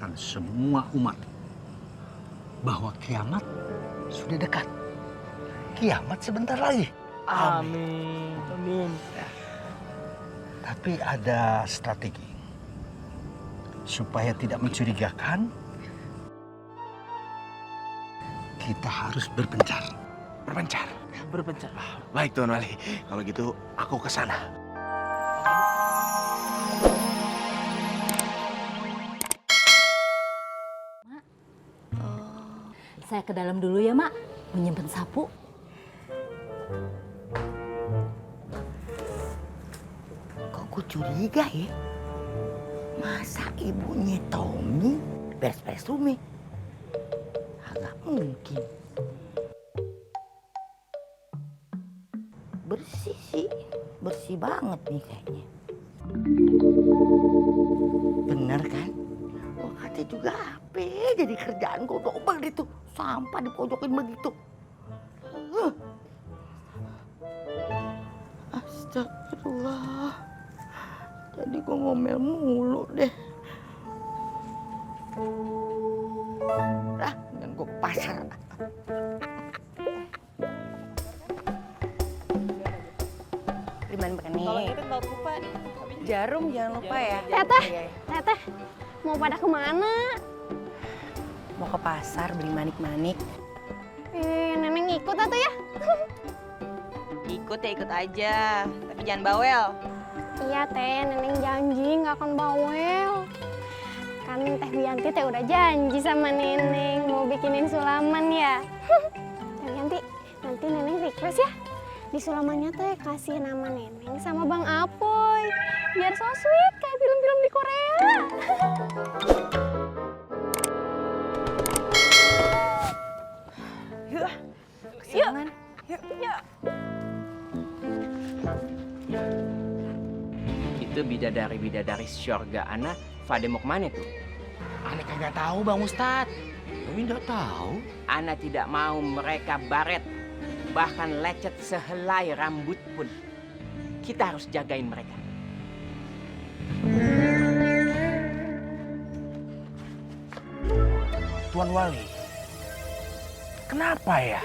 mengingatkan semua umat bahwa kiamat sudah dekat. Kiamat sebentar lagi. Amin. Amin. Ya. Tapi ada strategi supaya tidak mencurigakan. Kita harus berpencar. Berpencar. Baik Tuan Wali, kalau gitu aku ke sana. Saya ke dalam dulu ya, Mak. Menyimpan sapu. Kok gue curiga ya? Masa ibunya Tommy beres-beres rumah? Agak mungkin. Bersih sih. Bersih banget nih kayaknya. Bener kan? Oh, kata juga apa jadi kerjaan godobel itu. Sampah dipojokin begitu. Astagfirullah. Jadi gue ngomel mulu deh. Dan gue ke pasar. Gimana makan nih? Kalau gitu nggak lupa. Jarum jangan lupa ya. Teteh, mau pada kemana? Mau ke pasar beli manik-manik. Neneng ikut atau ya? Ikut ya ikut aja, tapi jangan bawel. Iya teh, neneng janji nggak akan bawel. Kan Teh Wianti teh udah janji sama neneng mau bikinin sulaman ya. Teh Wianti, nanti neneng request ya. Di sulamannya teh kasih nama neneng sama Bang Apoy. Biar so sweet kayak film-film di Korea. Yuk, kesiangan. Yuk. Itu bidadari syurga Ana, Fade mau kemana tuh? Ana kagak tahu Bang Ustadz. Tapi nggak tahu. Ana tidak mau mereka baret, bahkan lecet sehelai rambut pun. Kita harus jagain mereka. Tuan Wali, kenapa ya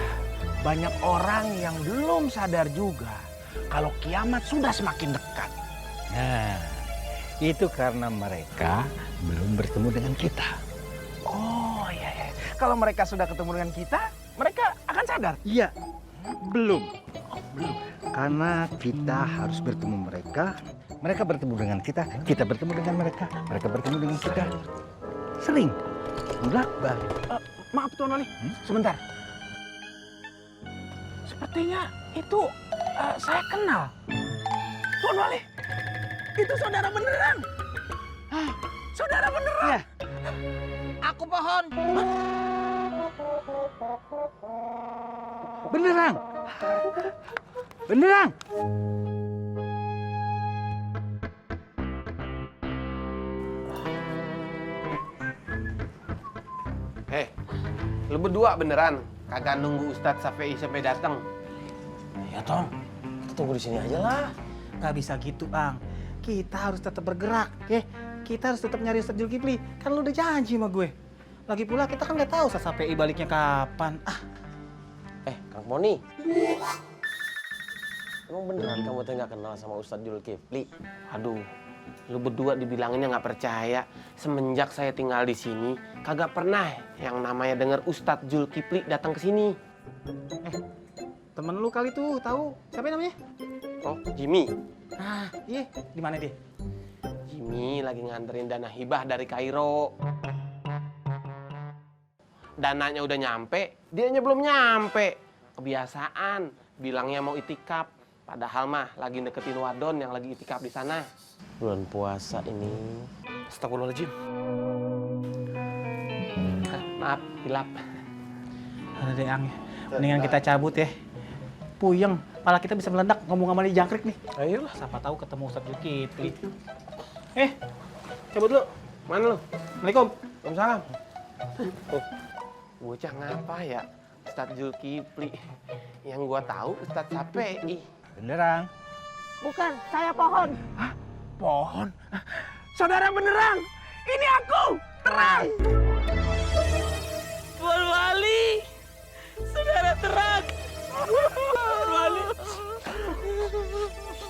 banyak orang yang belum sadar juga kalau kiamat sudah semakin dekat? Nah, itu karena mereka belum bertemu dengan kita. Oh iya. Kalau mereka sudah ketemu dengan kita, mereka akan sadar. Iya, belum. Karena kita harus bertemu mereka. Mereka bertemu dengan kita bertemu dengan mereka. Mereka bertemu dengan kita. Sering. Bolak-balik. Maaf Tuan Wali, sebentar. Sepertinya itu saya kenal. Tuan Wali, itu saudara beneran. Saudara beneran. Ya. Aku pohon. Beneran. Beneran. Hei, lu berdua beneran kagak nunggu Ustadz Safei sampai datang? Ya Tong, kita tunggu di sini aja lah. Gak bisa gitu, Bang. Kita harus tetap bergerak, ya. Kita harus tetap nyari Ustadz Zulkifli. Kan lu udah janji sama gue. Lagi pula kita kan nggak tahu Ustadz Safei baliknya kapan. Kang Poni. Emang beneran kamu tuh nggak kenal sama Ustadz Zulkifli? Aduh, lu berdua dibilanginnya nggak percaya. Semenjak saya tinggal di sini, kagak pernah yang namanya dengar Ustadz Zulkifli datang ke sini. Temen lu kali tuh tahu siapa namanya? Oh, Jimmy. Ah, iya. Di mana dia? Jimmy lagi nganterin dana hibah dari Kairo. Dananya udah nyampe, dianya belum nyampe. Kebiasaan, bilangnya mau itikaf. Padahal mah lagi deketin wadon yang lagi itikaf di sana. Bulan puasa ini. Astagfirullahaladzim. Maaf, hilap. Ada deh, Ang. Mendingan kita cabut ya. Puyeng, pala kita bisa meledak ngomong sama dia jangkrik nih. Ayolah. Siapa tahu ketemu Ustadz Zulkifli. Cabut dulu. Mana lu? Assalamualaikum. Waalaikumsalam. Bocah ngapa ya? Ustadz Zulkifli. Yang gua tahu Ustadz Safei. Beneran. Bukan, saya pohon. Pohon? Saudara beneran? Ini aku! terang. Tuan Wali, saudara terang. Tuan Wali,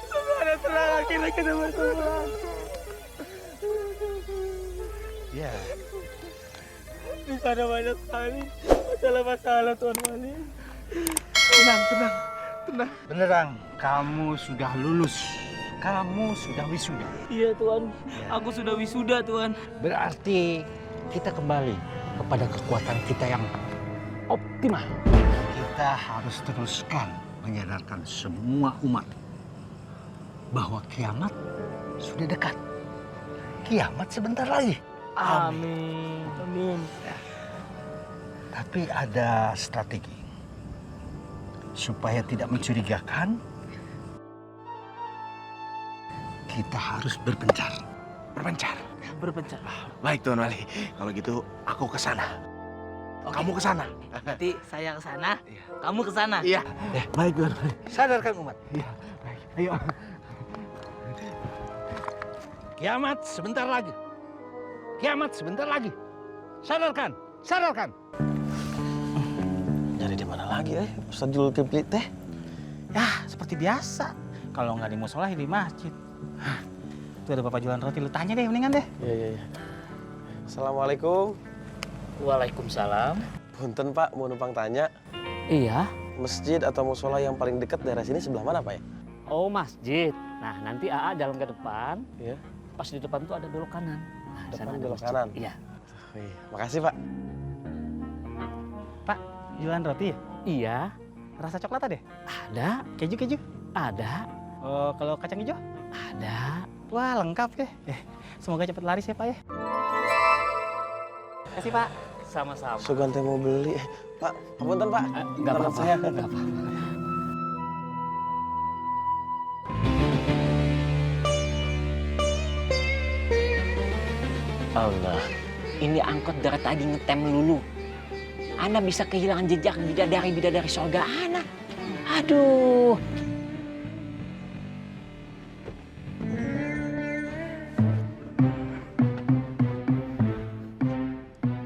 saudara terang, akhirnya kita bertemu. Ya, Di sana banyak sekali masalah-masalah, Tuan Wali. benerang. Kamu sudah lulus. Kamu sudah wisuda. Iya Tuan, aku sudah wisuda Tuan. Berarti kita kembali kepada kekuatan kita yang optimal. Kita harus teruskan menyadarkan semua umat bahwa kiamat sudah dekat. Kiamat sebentar lagi. Amin. Amin. Tapi ada strategi supaya tidak mencurigakan. Kita harus berpencar. Berpencar. Berpencar. Baik Tuan Wali, kalau gitu aku ke sana. Kamu ke sana. Nanti saya ke sana, kamu ke sana. Iya. Baik, Tuan. Sadarkan umat. Iya, baik. Ayo. Kiamat sebentar lagi. Kiamat sebentar lagi. Sadarkan, sadarkan. Nyari di mana lagi Ustaz Zulkifli teh? Ya, seperti biasa. Kalau nggak di musola, ya di masjid. Tuh ada bapak jualan roti, lu tanya deh mendingan deh. Iya. Assalamualaikum. Waalaikumsalam. Punten Pak, mau numpang tanya. Iya. Masjid atau musola yang paling dekat daerah sini sebelah mana Pak ya? Oh masjid. Nah nanti AA jalan ke depan. Iya. Pas di depan tuh ada belok kanan. Nah, di Depan sana ada belok masjid. kanan? Iya. Wih, makasih Pak. Pak, jualan roti ya? Iya. Rasa coklat ada? Ada. Keju-keju? Ada. Oh, kalau kacang hijau? Ada. Wah, lengkap ya. Semoga cepat laris ya, Pak ya. Kasih, Pak. Sama-sama. Sugante mau beli. Pak, punten Pak. Nggak Teman apa-apa. saya. Nggak apa-apa. Allah, ini angkot dari tadi ngetem melulu. Ana bisa kehilangan jejak bidadari surga Ana. Aduh.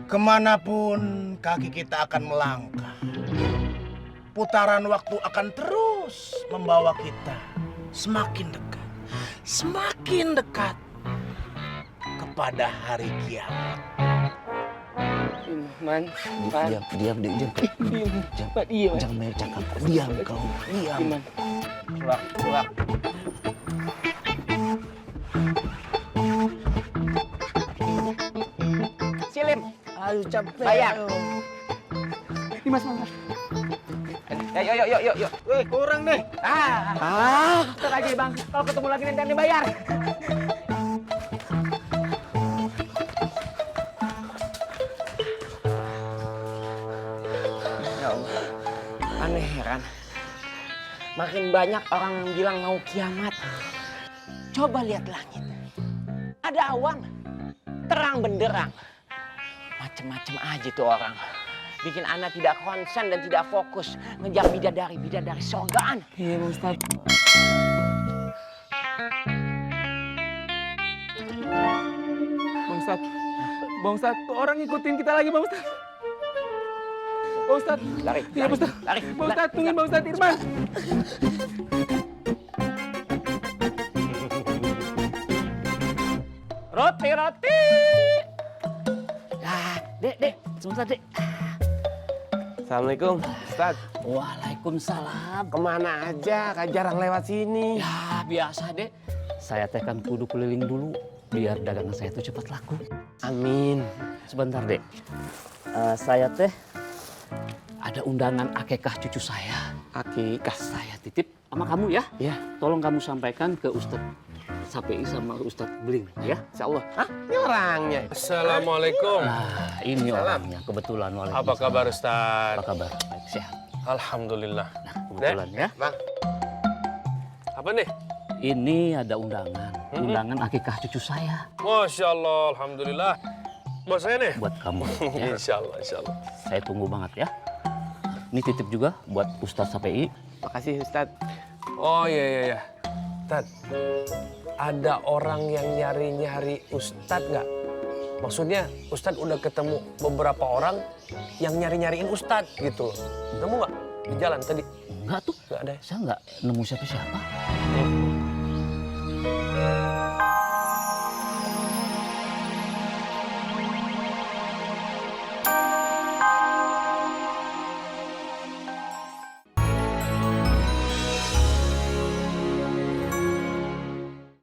Kemanapun kaki kita akan melangkah, putaran waktu akan terus membawa kita semakin dekat kepada hari kiamat. Man. Diam. Jangan banyak cakap. Diam kau. Diam. Pulang. Silim. Ayo capek. Bayar. Ini mas. Yuk. Weh, kurang deh. Ntar aja bang. Kalau ketemu lagi nanti bayar. Ya Allah. Aneh heran. Makin banyak orang yang bilang mau kiamat. Coba lihat langit. Ada awan. Terang benderang. Macem-macem aja tuh orang. Bikin anak tidak konsen dan tidak fokus ngejar bidadari surgaan. Iya Bang Ustaz. Bang Ustaz, tuh orang ngikutin kita lagi Bang Ustaz. Bang Ustaz. Lari. Iya Bang Ustaz. Lari. Bang Ustaz, tungguin Bang Ustaz Irman. Roti. Dek. Sebentar, Dek. Assalamualaikum, Ustaz. Waalaikumsalam. Kemana aja? Kan jarang lewat sini. Ya, biasa, Dek. Saya teh kan kudu keliling dulu biar dagangan saya tuh cepat laku. Amin. Sebentar, Dek. Saya teh ada undangan akekah cucu saya. Akikah. Saya titip sama kamu ya. Ya. Tolong kamu sampaikan ke Ustadz Sapei sama Ustadz Beling ya. Insya Allah. Hah? Ini orangnya. Assalamualaikum. Nah, ini orangnya kebetulan. Apa kabar Ustaz? Apa kabar? Baik, sehat. Alhamdulillah. Nah, kebetulan ya. Bang. Apa nih? Ini ada undangan. Undangan akikah cucu saya. Masya Allah, Alhamdulillah. Buat saya nih? Buat kamu. Ya. Insya Allah. Saya tunggu banget ya. Ini titip juga buat Ustadz Sapei. Makasih Ustaz. Oh iya. Ustaz, ada orang yang nyari-nyari Ustaz nggak? Maksudnya Ustadz udah ketemu beberapa orang yang nyari-nyariin Ustadz gitu loh. Nemu nggak di jalan tadi? Enggak tuh. Nggak ada ya? Saya nggak nemu siapa-siapa. Hmm.